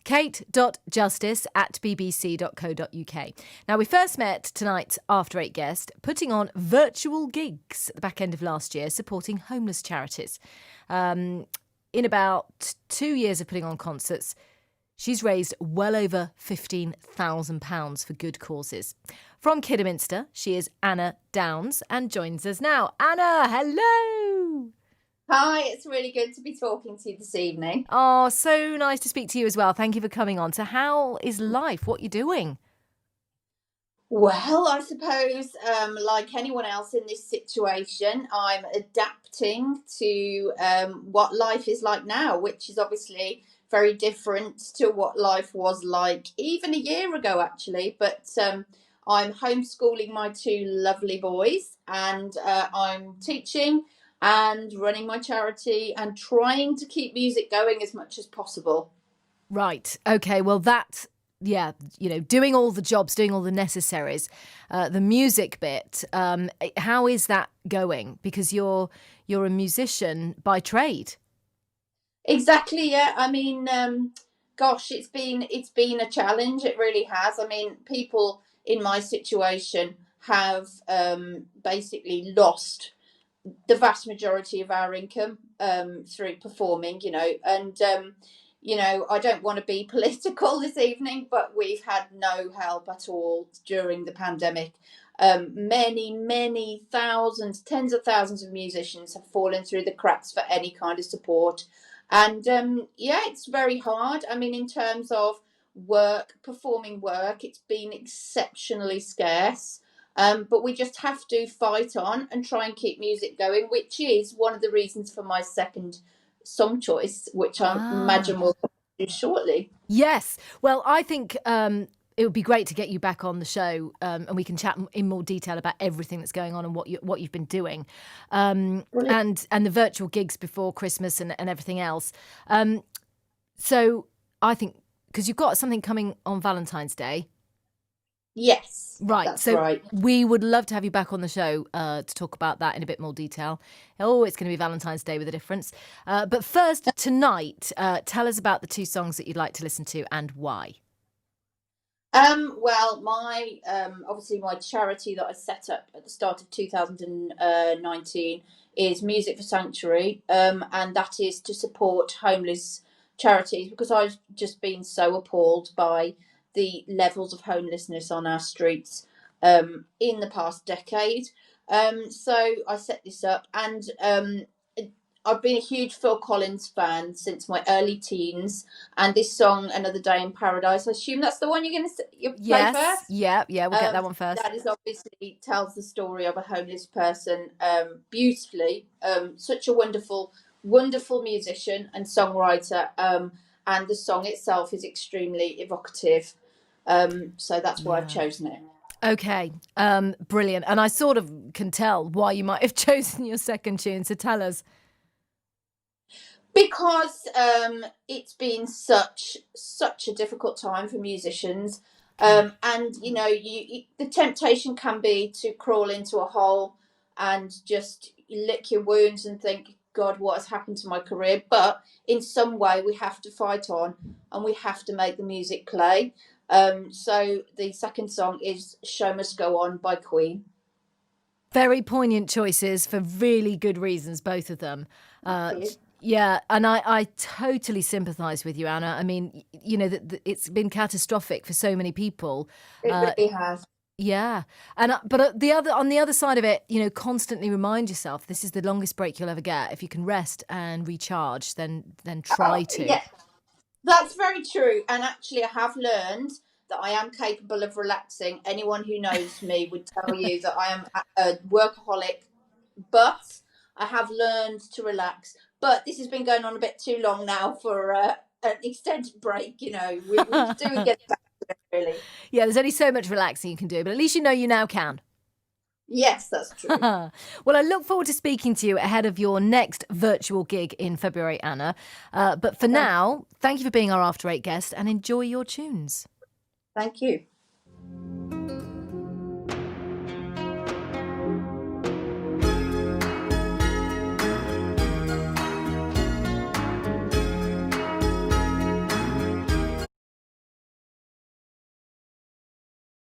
kate.justice@bbc.co.uk. Now, we first met tonight's After Eight guest putting on virtual gigs at the back end of last year, supporting homeless charities. In about 2 years of putting on concerts, she's raised well over £15,000 for good causes. From Kidderminster, she is Anna Downs and joins us now. Anna, hello! Hi, it's really good to be talking to you this evening. Oh, so nice to speak to you as well. Thank you for coming on. So how is life? What are you doing? Well, I suppose, like anyone else in this situation, I'm adapting to what life is like now, which is obviously very different to what life was like even a year ago, actually. But I'm homeschooling my two lovely boys, and I'm teaching and running my charity and trying to keep music going as much as possible. Right. Okay. Well, doing all the jobs, doing all the necessaries, the music bit. How is that going? Because you're a musician by trade. Exactly, yeah. I mean, gosh, it's been a challenge. It really has. I mean, people in my situation have basically lost the vast majority of our income through performing, and I don't want to be political this evening, but we've had no help at all during the pandemic. Many thousands, tens of thousands of musicians have fallen through the cracks for any kind of support. And it's very hard. I mean, in terms of performing work, it's been exceptionally scarce. But we just have to fight on and try and keep music going, which is one of the reasons for my second song choice, which I imagine we'll do shortly. Yes. Well, I think it would be great to get you back on the show, and we can chat in more detail about everything that's going on and what you've been doing, and the virtual gigs before Christmas and everything else. So I think because you've got something coming on Valentine's Day. Yes, right. That's so right. We would love to have you back on the show to talk about that in a bit more detail. Oh, it's going to be Valentine's Day with a difference. But first, tonight, tell us about the two songs that you'd like to listen to and why. Well, my obviously my charity that I set up at the start of 2019 is Music for Sanctuary, and that is to support homeless charities because I've just been so appalled by the levels of homelessness on our streets in the past decade. So I set this up, and I've been a huge Phil Collins fan since my early teens, and this song, "Another Day in Paradise," I assume that's the one you're going to play first. Yeah, we'll get that one first. That is obviously tells the story of a homeless person beautifully. Such a wonderful musician and songwriter, and the song itself is extremely evocative. So that's why I've chosen it. Okay, brilliant. And I sort of can tell why you might have chosen your second tune, so tell us. Because it's been such a difficult time for musicians, and the temptation can be to crawl into a hole and just lick your wounds and think, God, what has happened to my career? But in some way we have to fight on and we have to make the music play. So the second song is "Show Must Go On" by Queen. Very poignant choices for really good reasons, both of them. Yeah, and I totally sympathise with you, Anna. I mean, it's been catastrophic for so many people. It really has. Yeah, but on the other side of it, constantly remind yourself this is the longest break you'll ever get. If you can rest and recharge, then try to. Yeah, that's very true. And actually, I have learned that I am capable of relaxing. Anyone who knows me would tell you that I am a workaholic, but I have learned to relax. But this has been going on a bit too long now for an extended break. We do get back to it, really. Yeah, there's only so much relaxing you can do, but at least you now can. Yes, that's true. Well, I look forward to speaking to you ahead of your next virtual gig in February, Anna. But for now, thank you for being our After Eight guest and enjoy your tunes. Thank you.